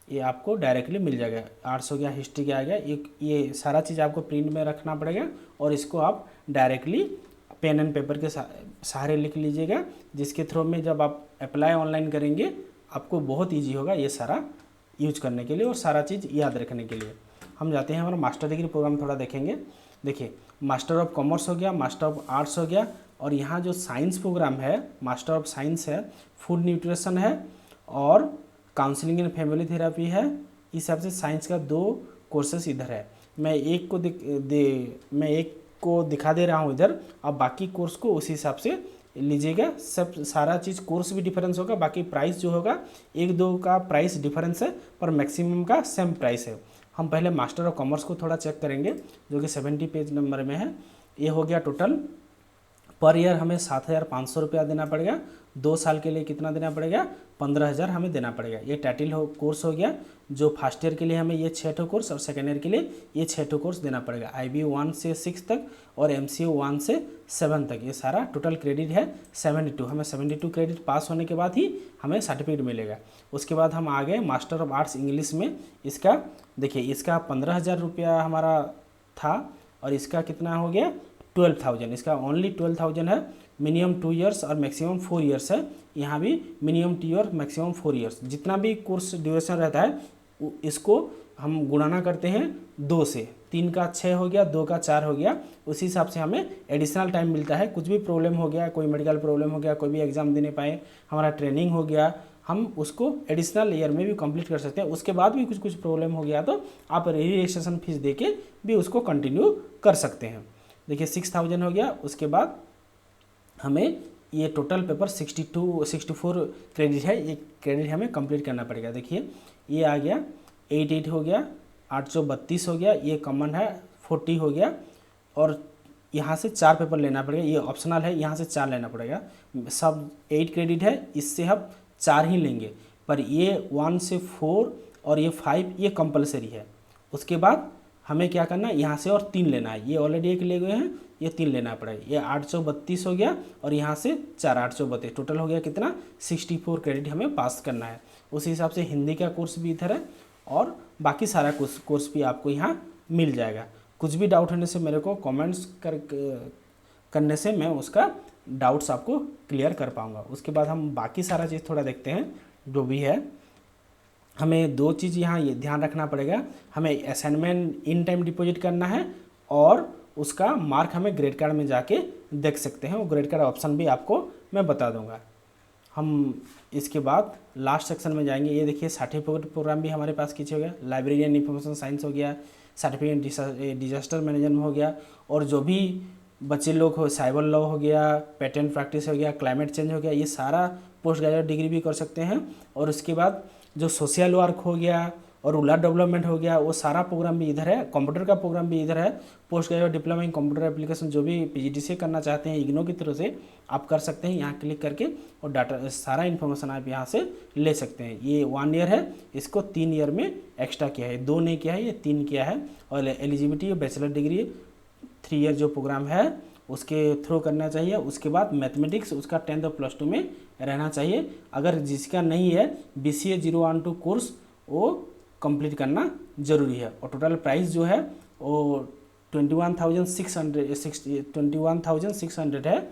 ये आपको डायरेक्टली मिल जाएगा। आर्ट्स हो गया, हिस्ट्री का आ गया, ये सारा चीज़ आपको प्रिंट में रखना पड़ेगा और इसको आप डायरेक्टली पेन एंड पेपर के सहारे लिख लीजिएगा, जिसके थ्रू में जब आप अप्लाई ऑनलाइन करेंगे आपको बहुत ईजी होगा ये सारा यूज करने के लिए और सारा चीज़ याद रखने के लिए। हम जाते हैं हमारा मास्टर डिग्री प्रोग्राम थोड़ा देखेंगे। देखिए मास्टर ऑफ कॉमर्स हो गया, मास्टर ऑफ आर्ट्स हो गया, और यहाँ जो साइंस प्रोग्राम है, मास्टर ऑफ साइंस है, फूड न्यूट्रिशन है और काउंसलिंग एंड फैमिली थेरेपी है। इस हिसाब से साइंस का 2 कोर्सेस इधर है। मैं एक को दिखा दे रहा हूँ इधर, आप बाकी कोर्स को उसी हिसाब से लीजिएगा। सब सारा चीज़ कोर्स भी डिफरेंस होगा, बाकी प्राइस जो होगा 1-2 का प्राइस डिफरेंस है, पर मैक्सिमम का सेम प्राइस है। हम पहले मास्टर ऑफ कॉमर्स को थोड़ा चेक करेंगे, जो कि 70 पेज नंबर में है। ये हो गया टोटल पर ईयर हमें 7,500 रुपया देना पड़ेगा। 2 साल के लिए कितना देना पड़ेगा, 15,000 हमें देना पड़ेगा। ये टाइटल कोर्स हो गया, जो फर्स्ट ईयर के लिए हमें ये 6 कोर्स और सेकेंड ईयर के लिए ये 6 कोर्स देना पड़ेगा। IB 1 से 6 तक और MCU 1 से 7 तक, ये सारा टोटल क्रेडिट है 72। हमें 72 क्रेडिट पास होने के बाद ही हमें सर्टिफिकेट मिलेगा। उसके बाद हम आ गए मास्टर ऑफ आर्ट्स इंग्लिश में। इसका देखिए, इसका 15,000 रुपया हमारा था और इसका कितना हो गया, 12,000। इसका ओनली 12,000 है। मिनिमम 2 इयर्स और मैक्सिमम 4 इयर्स है। यहाँ भी मिनिमम 2 और मैक्सिमम 4 इयर्स, जितना भी कोर्स ड्यूरेशन रहता है इसको हम गुणाना करते हैं 2 से। 3 का 6 हो गया, 2 का 4 हो गया। उसी हिसाब से हमें एडिशनल टाइम मिलता है। कुछ भी प्रॉब्लम हो गया, कोई मेडिकल प्रॉब्लम हो गया, कोई भी एग्जाम देने पाए, हमारा ट्रेनिंग हो गया, हम उसको एडिशनल ईयर में भी कंप्लीट कर सकते हैं। उसके बाद भी कुछ प्रॉब्लम हो गया तो आप रजिस्ट्रेशन फीस दे के भी उसको कंटिन्यू कर सकते हैं। देखिए 6,000 हो गया। उसके बाद हमें ये टोटल पेपर 64 क्रेडिट है, ये क्रेडिट हमें कंप्लीट करना पड़ेगा। देखिए ये आ गया 88 हो गया, 832 हो गया, ये कॉमन है 40 हो गया, और यहाँ से 4 पेपर लेना पड़ेगा। ये ऑप्शनल है, यहाँ से 4 लेना पड़ेगा। सब 8 क्रेडिट है, इससे हम 4 ही लेंगे, पर ये 1 से 4 और ये 5 ये कंपलसरी है। उसके बाद हमें क्या करना है, यहाँ से और 3 लेना है। ये ऑलरेडी 1 ले गए हैं, ये 3 लेना पड़ेगा। ये 832 हो गया और यहाँ से 4 832, टोटल हो गया कितना, 64 क्रेडिट हमें पास करना है। उसी हिसाब से हिंदी का कोर्स भी इधर है और बाकी सारा कोर्स भी आपको यहाँ मिल जाएगा। कुछ भी डाउट होने से मेरे को कमेंट्स करने से मैं उसका डाउट्स आपको क्लियर कर पाऊँगा। उसके बाद हम बाकी सारा चीज़ थोड़ा देखते हैं जो भी है। हमें 2 चीज़ यहाँ ये ध्यान रखना पड़ेगा, हमें असाइनमेंट इन टाइम डिपॉजिट करना है और उसका मार्क हमें ग्रेड कार्ड में जाके देख सकते हैं। वो ग्रेड कार्ड ऑप्शन भी आपको मैं बता दूंगा। हम इसके बाद लास्ट सेक्शन में जाएंगे। ये देखिए सर्टिफिकेट प्रोग्राम भी हमारे पास किसी हो गया, लाइब्रेरियन इंफॉर्मेशन साइंस हो गया, सर्टिफिकेट डिजास्टर मैनेजमेंट हो गया, और जो भी बच्चे लोग हो, साइबर लॉ हो गया, पेटेंट प्रैक्टिस हो गया, क्लाइमेट चेंज हो गया, ये सारा पोस्ट ग्रेजुएट डिग्री भी कर सकते हैं। और उसके बाद जो सोशल वर्क हो गया और रूरल डेवलपमेंट हो गया, वो सारा प्रोग्राम भी इधर है। कंप्यूटर का प्रोग्राम भी इधर है। Post graduate diploma in computer application जो भी PGDCA करना चाहते हैं इग्नो की तरफ से आप कर सकते हैं, यहाँ क्लिक करके, और डाटा सारा इन्फॉर्मेशन आप यहाँ से ले सकते हैं। ये 1 ईयर है, इसको 3 ईयर में एक्स्ट्रा किया है, 2 नहीं किया है, ये 3 किया है। और एलिजिबिलिटी बैचलर डिग्री 3 ईयर जो प्रोग्राम है उसके थ्रू करना चाहिए। उसके बाद मैथमेटिक्स उसका 10th और +2 में रहना चाहिए। अगर जिसका नहीं है BCA 012 कोर्स वो कंप्लीट करना ज़रूरी है। और टोटल प्राइस जो है वो 21,600 है।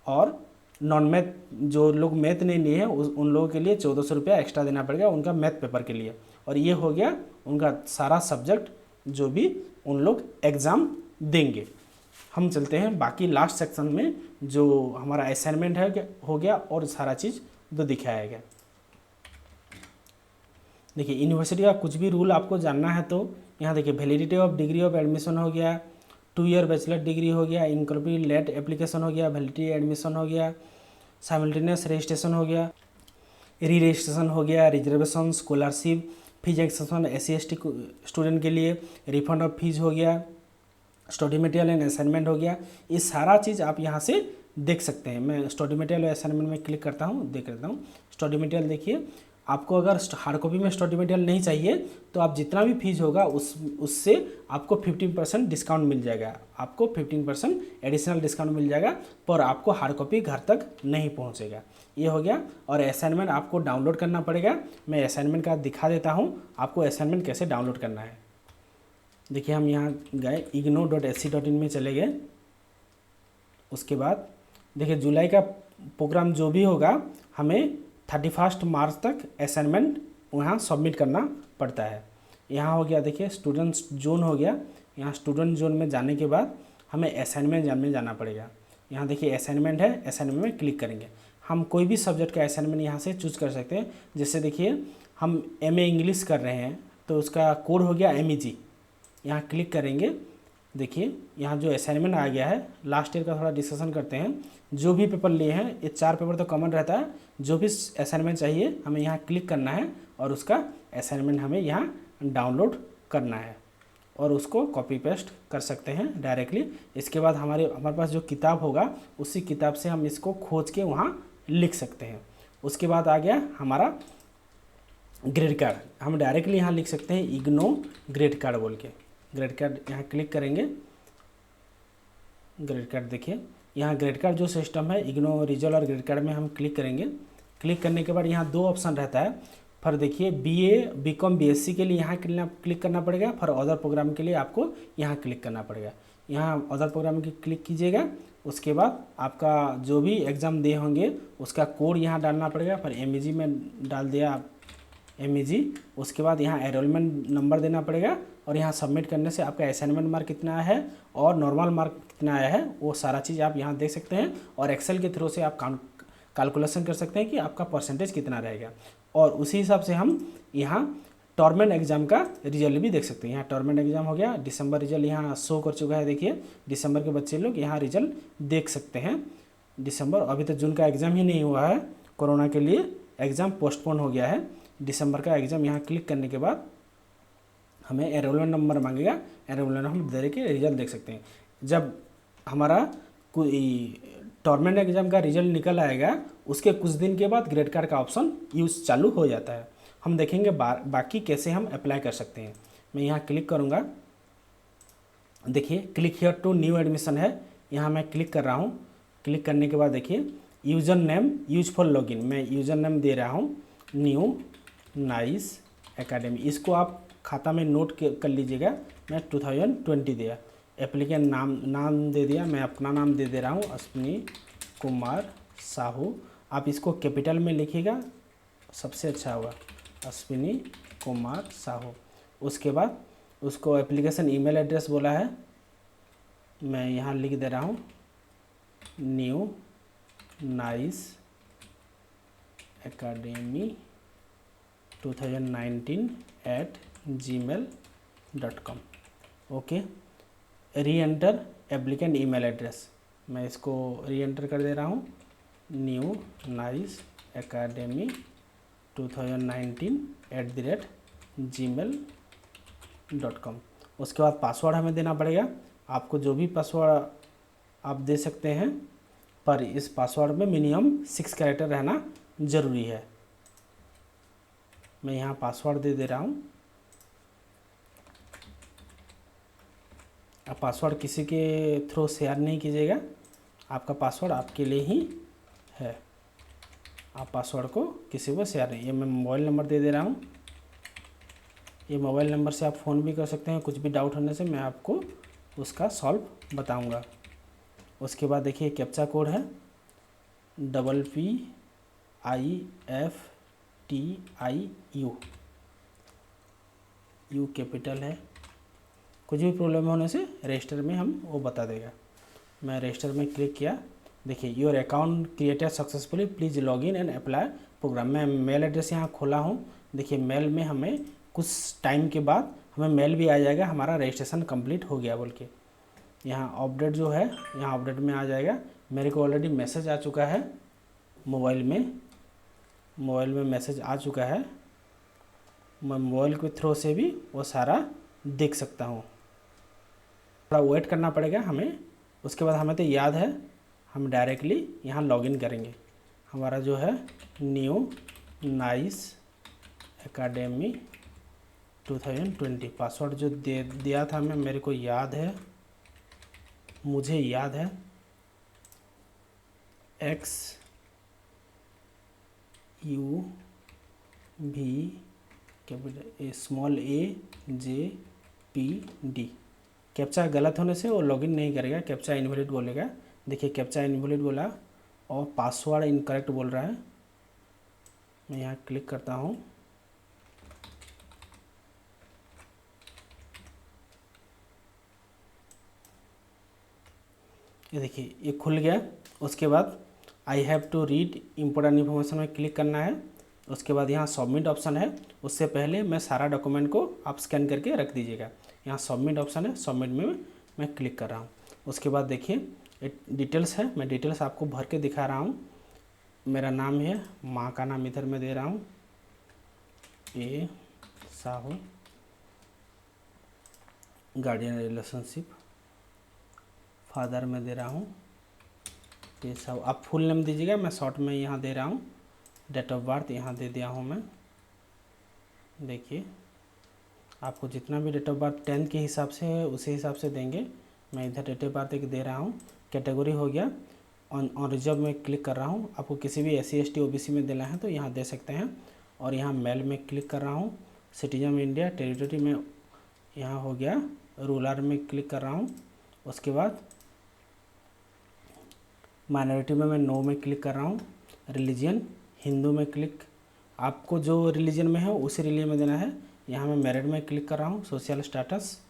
और नॉन मैथ जो लोग मैथ नहीं लिए हैं उन लोगों के लिए 1,400 रुपया एक्स्ट्रा देना पड़ेगा उनका मैथ पेपर के लिए। और ये हो गया उनका सारा सब्जेक्ट जो भी उन लोग एग्ज़ाम देंगे। हम चलते हैं बाकी लास्ट सेक्शन में, जो हमारा असाइनमेंट है हो गया और सारा चीज़ जो दिखाया गया। देखिए यूनिवर्सिटी का कुछ भी रूल आपको जानना है तो यहाँ देखिए validity of degree of admission हो गया, 2 ईयर बैचलर डिग्री हो गया, इनकम्प्लीट लेट एप्लीकेशन हो गया, वैलिडिटी एडमिशन हो गया, साइमल्टेनियस रजिस्ट्रेशन हो गया, री रजिस्ट्रेशन हो गया, reservation, scholarship, fees exemption SC/ST student के लिए, रिफंड ऑफ फीस हो गया, स्टडी मटेरियल एंड असाइनमेंट हो गया। ये सारा चीज़ आप यहाँ से देख सकते हैं। मैं स्टडी मटेरियल और असाइनमेंट में क्लिक करता हूँ, देख लेता हूँ। स्टडी मटेरियल देखिए, आपको अगर हार्ड कॉपी में स्टडी मटेरियल नहीं चाहिए तो आप जितना भी फीस होगा उससे आपको 15% डिस्काउंट मिल जाएगा, आपको 15% एडिशनल डिस्काउंट मिल जाएगा, पर आपको हार्ड कॉपी घर तक नहीं पहुंचेगा। ये हो गया। और असाइनमेंट आपको डाउनलोड करना पड़ेगा। मैं असाइनमेंट का दिखा देता हूं आपको असाइनमेंट कैसे डाउनलोड करना है। देखिए हम यहाँ गए igno.ac.in में चले गए। उसके बाद देखिए जुलाई का प्रोग्राम जो भी होगा हमें 31 मार्च तक असाइनमेंट वहाँ सबमिट करना पड़ता है। यहाँ हो गया देखिए स्टूडेंट्स जोन हो गया। यहाँ स्टूडेंट जोन में जाने के बाद हमें असाइनमेंट में जाना पड़ेगा। यहाँ देखिए असाइनमेंट है, असाइनमेंट में क्लिक करेंगे। हम कोई भी सब्जेक्ट का असाइनमेंट यहाँ से चूज कर सकते हैं। जैसे देखिए हम MA इंग्लिश कर रहे हैं तो उसका कोड हो गया MEG। यहाँ क्लिक करेंगे। देखिए यहाँ जो असाइनमेंट आ गया है, लास्ट ईयर का थोड़ा डिस्कशन करते हैं। जो भी पेपर लिए हैं, ये 4 पेपर तो कॉमन रहता है। जो भी असाइनमेंट चाहिए हमें यहाँ क्लिक करना है और उसका असाइनमेंट हमें यहाँ डाउनलोड करना है और उसको कॉपी पेस्ट कर सकते हैं डायरेक्टली। इसके बाद हमारे पास जो किताब होगा उसी किताब से हम इसको खोज के वहाँ लिख सकते हैं। उसके बाद आ गया हमारा ग्रेड कार्ड। हम डायरेक्टली यहाँ लिख सकते हैं इग्नो ग्रेड कार्ड बोल के। ग्रेड कार्ड यहाँ क्लिक करेंगे। ग्रेड कार्ड देखिए यहाँ ग्रेड कार्ड जो सिस्टम है इग्नो रिजल और ग्रेड कार्ड में हम क्लिक करेंगे। क्लिक करने के बाद यहाँ 2 ऑप्शन रहता है। फिर देखिए BA BCom BSc के लिए यहाँ क्लिक करना पड़ेगा। फिर अदर प्रोग्राम के लिए आपको यहाँ क्लिक करना पड़ेगा। यहाँ अदर प्रोग्राम की क्लिक कीजिएगा। उसके बाद आपका जो भी एग्ज़ाम दिए होंगे उसका कोड यहाँ डालना पड़ेगा। फिर MEG में डाल दिया आप MEG। उसके बाद यहाँ एनरोलमेंट नंबर देना पड़ेगा और यहाँ सबमिट करने से आपका असाइनमेंट मार्क कितना आया है और नॉर्मल मार्क कितना आया है वो सारा चीज़ आप यहाँ देख सकते हैं। और एक्सेल के थ्रू से आप कैलकुलेशन कर सकते हैं कि आपका परसेंटेज कितना रहेगा। और उसी हिसाब से हम यहाँ टॉर्मेंट एग्ज़ाम का रिजल्ट भी देख सकते हैं। यहाँ टॉर्मेंट एग्ज़ाम हो गया, दिसंबर रिजल्ट यहाँ शो कर चुका है। देखिए दिसंबर के बच्चे लोग यहाँ रिजल्ट देख सकते हैं। दिसंबर, अभी तो जून का एग्ज़ाम ही नहीं हुआ है, कोरोना के लिए एग्ज़ाम पोस्टपोन हो गया है। दिसंबर का एग्ज़ाम यहाँ क्लिक करने के बाद हमें एनरोलमेंट नंबर मांगेगा, एनरोलमेंट हम दे के रिजल्ट देख सकते हैं। जब हमारा टॉर्मेंट एग्ज़ाम का रिजल्ट निकल आएगा उसके कुछ दिन के बाद ग्रेड कार्ड का ऑप्शन यूज़ चालू हो जाता है। हम देखेंगे बाकी कैसे हम अप्लाई कर सकते हैं। मैं यहाँ क्लिक करूँगा। देखिए click here to new admission है, यहाँ मैं क्लिक कर रहा हूँ। क्लिक करने के बाद देखिए user name use for login, मैं यूज़र नेम दे रहा हूँ न्यू नाइस एकेडमी। इसको आप खाता में नोट कर लीजिएगा। मैं 2020 दिया। एप्लीकेंट नाम दे दिया, मैं अपना नाम दे रहा हूँ अश्विनी कुमार साहू। आप इसको कैपिटल में लिखिएगा, सबसे अच्छा होगा, अश्विनी कुमार साहू। उसके बाद उसको एप्लीकेशन ईमेल एड्रेस बोला है, मैं यहाँ लिख दे रहा हूँ new nice academy 2019@gmail.com। Okay, री एंटर एप्लीकेंट ईमेल एड्रेस, मैं इसको री एंटर कर दे रहा हूँ न्यू नाइस एकेडमी 2019@gmail.com। उसके बाद पासवर्ड हमें देना पड़ेगा। आपको जो भी पासवर्ड आप दे सकते हैं, पर इस पासवर्ड में मिनिमम 6 कैरेक्टर रहना ज़रूरी है। मैं यहाँ पासवर्ड दे रहा हूँ। आप पासवर्ड किसी के थ्रू शेयर नहीं कीजिएगा, आपका पासवर्ड आपके लिए ही है। आप पासवर्ड को किसी को शेयर नहीं। ये मैं मोबाइल नंबर दे रहा हूँ। ये मोबाइल नंबर से आप फ़ोन भी कर सकते हैं। कुछ भी डाउट होने से मैं आपको उसका सॉल्व बताऊँगा। उसके बाद देखिए कैप्चा कोड है PPIFTIU, यू कैपिटल है। कुछ भी प्रॉब्लम होने से रजिस्टर में हम वो बता देगा। मैं रजिस्टर में क्लिक किया। देखिए your account created successfully, please login and apply programme. मैं मेल एड्रेस यहाँ खोला हूँ देखिए मेल में हमें कुछ टाइम के बाद हमें मेल भी आ जाएगा हमारा रजिस्ट्रेशन कंप्लीट हो गया बोल के। यहाँ अपडेट जो है, यहाँ अपडेट में आ जाएगा। मेरे को ऑलरेडी मैसेज आ चुका है मोबाइल में मैसेज आ चुका है। मैं मोबाइल के थ्रू से भी वो सारा देख सकता हूँ। थोड़ा वेट करना पड़ेगा हमें। उसके बाद हमें तो याद है, हम डायरेक्टली यहाँ लॉगिन करेंगे। हमारा जो है न्यू नाइस एकेडमी 2020 पासवर्ड जो दिया था मैं, मेरे को याद है, मुझे याद है XUV कैप्चा गलत होने से वो लॉगिन नहीं करेगा, कैप्चा इनवैलिड बोलेगा। देखिए कैप्चा इनवैलिड बोला और पासवर्ड इनकरेक्ट बोल रहा है। मैं यहाँ क्लिक करता हूँ। ये देखिए ये खुल गया। उसके बाद I have to read important information में क्लिक करना है। उसके बाद यहाँ सबमिट ऑप्शन है। उससे पहले मैं सारा डॉक्यूमेंट को आप स्कैन करके रख दीजिएगा। यहाँ सबमिट ऑप्शन है, सबमिट में मैं क्लिक कर रहा हूँ। उसके बाद देखिए डिटेल्स है, मैं डिटेल्स आपको भर के दिखा रहा हूँ। मेरा नाम है, माँ का नाम इधर मैं दे रहा हूँ ए साहू, गार्डियन रिलेशनशिप, फादर में दे रहा हूँ ये सब। आप फुल नेम दीजिएगा, मैं शॉर्ट में यहाँ दे रहा हूँ। डेट ऑफ बर्थ यहाँ दे दिया हूँ मैं। देखिए आपको जितना भी डेट ऑफ बर्थ 10 के हिसाब से है उसी हिसाब से देंगे। मैं इधर डेट ऑफ बर्थ एक दे रहा हूँ। कैटेगरी हो गया, ऑन रिजर्व में क्लिक कर रहा हूँ। आपको किसी भी SC ST OBC में देना है तो यहाँ दे सकते हैं। और यहाँ मेल में क्लिक कर रहा हूँ। सिटीजन इंडिया, टेरिटरी में यहाँ हो गया, रूरल में क्लिक कर रहा हूँ। उसके बाद माइनॉरिटी में मैं नो में क्लिक कर रहा हूँ। रिलीजन हिंदू में क्लिक, आपको जो रिलीजन में है उसी रिलीजन में देना है। यहाँ मैं मैरिड में क्लिक कर रहा हूँ। सोशल स्टेटस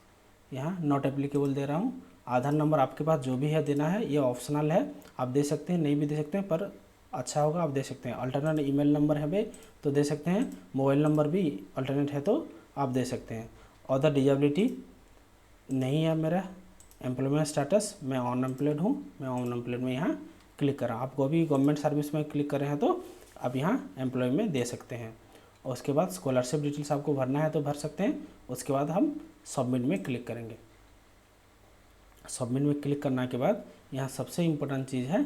यहाँ नॉट एप्लीकेबल दे रहा हूँ। आधार नंबर आपके पास जो भी है देना है, ये ऑप्शनल है, आप दे सकते हैं, नहीं भी दे सकते हैं, पर अच्छा होगा आप दे सकते हैं। अल्टरनेट ईमेल नंबर है भाई तो दे सकते हैं, मोबाइल नंबर भी अल्टरनेट है तो आप दे सकते हैं। अदर डिजेबिलिटी नहीं है मेरा। एम्प्लॉयमेंट स्टेटस मैं अनएम्प्लॉयड हूँ, मैं अनएम्प्लॉयड में यहाँ क्लिक कर रहा हूँ। आपको भी गवर्नमेंट सर्विस में क्लिक कर रहे हैं तो आप यहाँ एम्प्लॉय में दे सकते हैं। और उसके बाद स्कॉलरशिप डिटेल्स आपको भरना है तो भर सकते हैं। उसके बाद हम सबमिट में क्लिक करेंगे। सबमिट में क्लिक करने के बाद यहाँ सबसे इम्पोर्टेंट चीज़ है,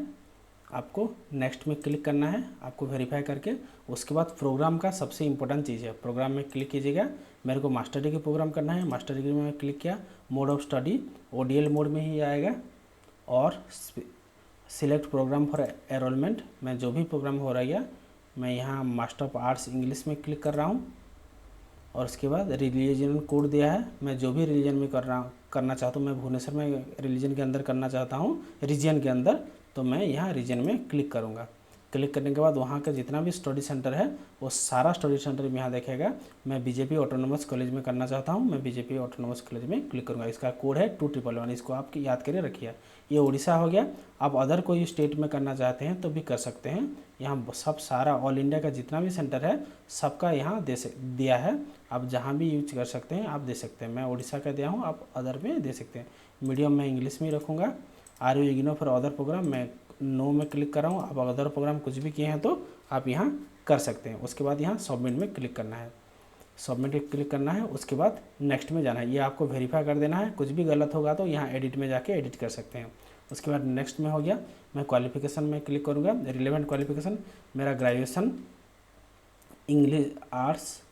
आपको नेक्स्ट में क्लिक करना है, आपको वेरीफाई करके। उसके बाद प्रोग्राम का सबसे इम्पोर्टेंट चीज़ है, प्रोग्राम में क्लिक कीजिएगा। मेरे को मास्टर डिग्री प्रोग्राम करना है, मास्टर डिग्री में क्लिक किया। Mode of study ODL mode में ही आएगा। और सिलेक्ट प्रोग्राम फॉर एनरोलमेंट, मैं जो भी प्रोग्राम हो रहा है मैं यहाँ मास्टर ऑफ आर्ट्स इंग्लिश में क्लिक कर रहा हूँ। और उसके बाद रिलीजन कोड दिया है, मैं जो भी रिलीजन में करना चाहता हूँ, मैं भुवनेश्वर में रिलीजन के अंदर करना चाहता हूँ, रीजन के अंदर, तो मैं यहाँ रीजन में क्लिक करूँगा। क्लिक करने के बाद वहाँ का जितना भी स्टडी सेंटर है वो सारा स्टडी सेंटर में यहाँ देखेगा। मैं BJP ऑटोनोमस कॉलेज में करना चाहता हूँ, मैं BJP ऑटोनोमस कॉलेज में क्लिक करूँगा। इसका कोड है 2111, इसको आप याद करके रखिए। ये उड़ीसा हो गया। आप अदर कोई स्टेट में करना चाहते हैं तो भी कर सकते हैं। यहाँ सब सारा ऑल इंडिया का जितना भी सेंटर है सबका यहाँ दिया है, आप जहाँ भी यूज कर सकते हैं आप दे सकते हैं। मैं उड़ीसा का दिया हूँ, आप अदर में दे सकते हैं। मीडियम मैं इंग्लिश में रखूँगा। Are you IGNOU for other programme, मैं नो में क्लिक कर रहा हूँ। आप अदर प्रोग्राम कुछ भी किए हैं तो आप यहाँ कर सकते हैं। उसके बाद यहाँ सबमिट में क्लिक करना है, सबमिट में क्लिक करना है। उसके बाद नेक्स्ट में जाना है, ये आपको वेरीफाई कर देना है। कुछ भी गलत होगा तो यहाँ एडिट में जाके एडिट कर सकते हैं। उसके बाद नेक्स्ट में हो गया, मैं क्वालिफिकेशन में क्लिक करूँगा। रिलेवेंट क्वालिफिकेशन मेरा ग्रेजुएशन इंग्लिश आर्ट्स,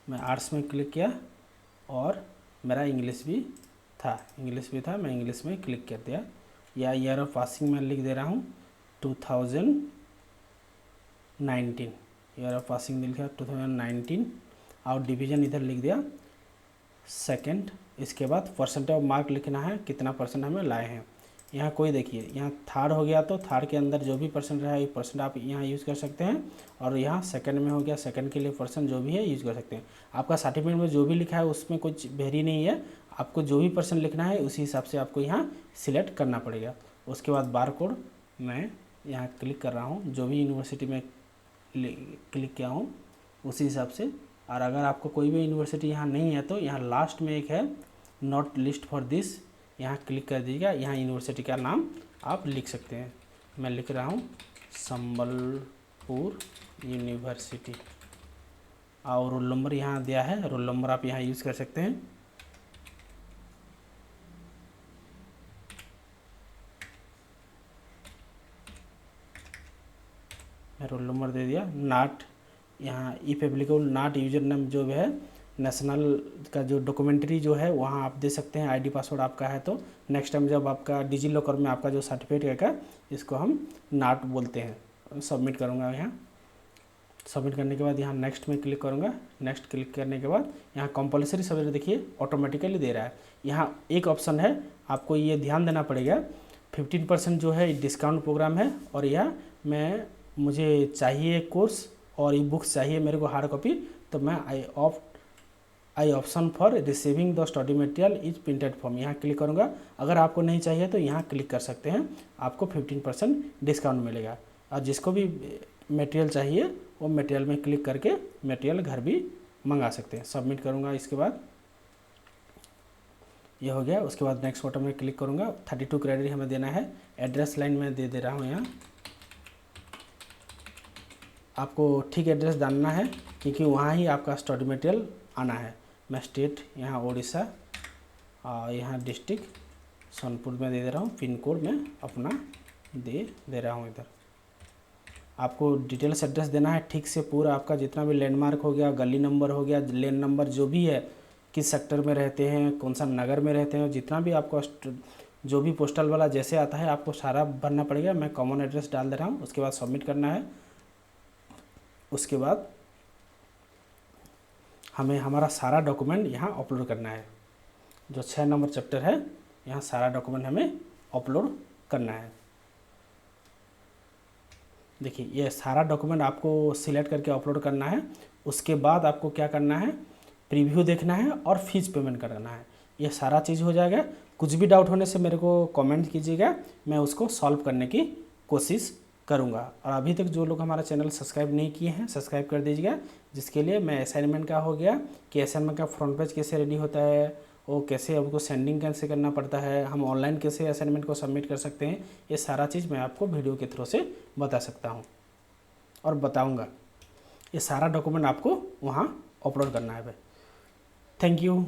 मैं आर्ट्स में क्लिक किया और मेरा इंग्लिश भी था, मैं इंग्लिश में क्लिक कर दिया। या ईयर ऑफ पासिंग में लिख दे रहा हूँ 2019, ईयर ऑफ पासिंग लिखा 2019 और डिवीज़न इधर लिख दिया सेकंड। इसके बाद परसेंटेज ऑफ मार्क लिखना है, कितना परसेंट हमें लाए हैं। यहाँ कोई देखिए यहाँ थर्ड हो गया तो थर्ड के अंदर जो भी परसेंट रहा है एक परसेंट आप यहाँ यूज़ कर सकते हैं। और यहाँ सेकंड में हो गया, सेकंड के लिए परसेंट जो भी है यूज़ कर सकते हैं। आपका सर्टिफिकेट में जो भी लिखा है उसमें कुछ वेरी नहीं है, आपको जो भी परसेंट लिखना है उसी हिसाब से आपको यहाँ सिलेक्ट करना पड़ेगा। उसके बाद बार कोड मैं यहाँ क्लिक कर रहा हूँ, जो भी यूनिवर्सिटी में क्लिक किया हूँ उसी हिसाब से। और अगर आपको कोई भी यूनिवर्सिटी यहाँ नहीं है तो यहाँ लास्ट में एक है नॉट लिस्ट फॉर दिस, यहाँ क्लिक कर दीजिएगा। यहाँ यूनिवर्सिटी का नाम आप लिख सकते हैं। मैं लिख रहा हूँ संबलपुर यूनिवर्सिटी, और रोल नंबर यहाँ दिया है, रोल नंबर आप यहाँ यूज़ कर सकते हैं। मैं रोल नंबर दे दिया। नाट यहाँ if applicable not user name जो है नेशनल का जो डॉक्यूमेंट्री जो है वहाँ आप दे सकते हैं। आईडी पासवर्ड आपका है तो नेक्स्ट टाइम जब आपका डिजी लॉकर में आपका जो सर्टिफिकेट है इसको हम नाट बोलते हैं। सबमिट करूँगा। यहाँ सबमिट करने के बाद यहाँ नेक्स्ट में क्लिक करूँगा। नेक्स्ट क्लिक करने के बाद यहाँ कंपलसरी सबमिट देखिए ऑटोमेटिकली दे रहा है। यहाँ एक ऑप्शन है, आपको ये ध्यान देना पड़ेगा, 15% जो है डिस्काउंट प्रोग्राम है। और यह मुझे चाहिए कोर्स और ई बुक्स चाहिए मेरे को हार्ड कॉपी, तो मैं आई option for receiving the study material is printed form यहाँ क्लिक करूँगा। अगर आपको नहीं चाहिए तो यहाँ क्लिक कर सकते हैं, आपको 15% डिस्काउंट मिलेगा। और जिसको भी मटेरियल चाहिए वो मटेरियल में क्लिक करके मटेरियल घर भी मंगा सकते हैं। सबमिट करूँगा। इसके बाद ये हो गया। उसके बाद नेक्स्ट बटन में क्लिक करूँगा। 32 क्रेडिट हमें देना है। एड्रेस लाइन में दे रहा हूँ। यहाँ आपको ठीक एड्रेस डालना है क्योंकि वहाँ ही आपका स्टडी मटेरियल आना है। मैं स्टेट यहाँ उड़ीसा और यहाँ डिस्ट्रिक्ट सोनपुर में दे रहा हूँ। पिन कोड में अपना दे रहा हूँ। इधर आपको डिटेल्स एड्रेस देना है ठीक से पूरा, आपका जितना भी लैंडमार्क हो गया, गली नंबर हो गया, लेन नंबर जो भी है, किस सेक्टर में रहते हैं, कौन सा नगर में रहते हैं, जितना भी आपको जो भी पोस्टल वाला जैसे आता है आपको सारा भरना पड़ेगा। मैं कॉमन एड्रेस डाल दे रहा हूँ। उसके बाद सबमिट करना है। उसके बाद हमें हमारा सारा डॉक्यूमेंट यहाँ अपलोड करना है। जो 6 नंबर चैप्टर है यहाँ सारा डॉक्यूमेंट हमें अपलोड करना है। देखिए ये सारा डॉक्यूमेंट आपको सिलेक्ट करके अपलोड करना है। उसके बाद आपको क्या करना है, प्रीव्यू देखना है और फीस पेमेंट करना है। ये सारा चीज़ हो जाएगा। कुछ भी डाउट होने से मेरे को कमेंट कीजिएगा, मैं उसको सॉल्व करने की कोशिश करूँगा। और अभी तक जो लोग हमारा चैनल सब्सक्राइब नहीं किए हैं सब्सक्राइब कर दीजिएगा। जिसके लिए मैं असाइनमेंट का हो गया कि असाइनमेंट का फ्रंट पेज कैसे रेडी होता है, वो कैसे आपको सेंडिंग कैसे करना पड़ता है, हम ऑनलाइन कैसे असाइनमेंट को सबमिट कर सकते हैं, ये सारा चीज़ मैं आपको वीडियो के थ्रू से बता सकता हूँ और बताऊँगा। ये सारा डॉक्यूमेंट आपको वहाँ अपलोड करना है भाई। Thank you.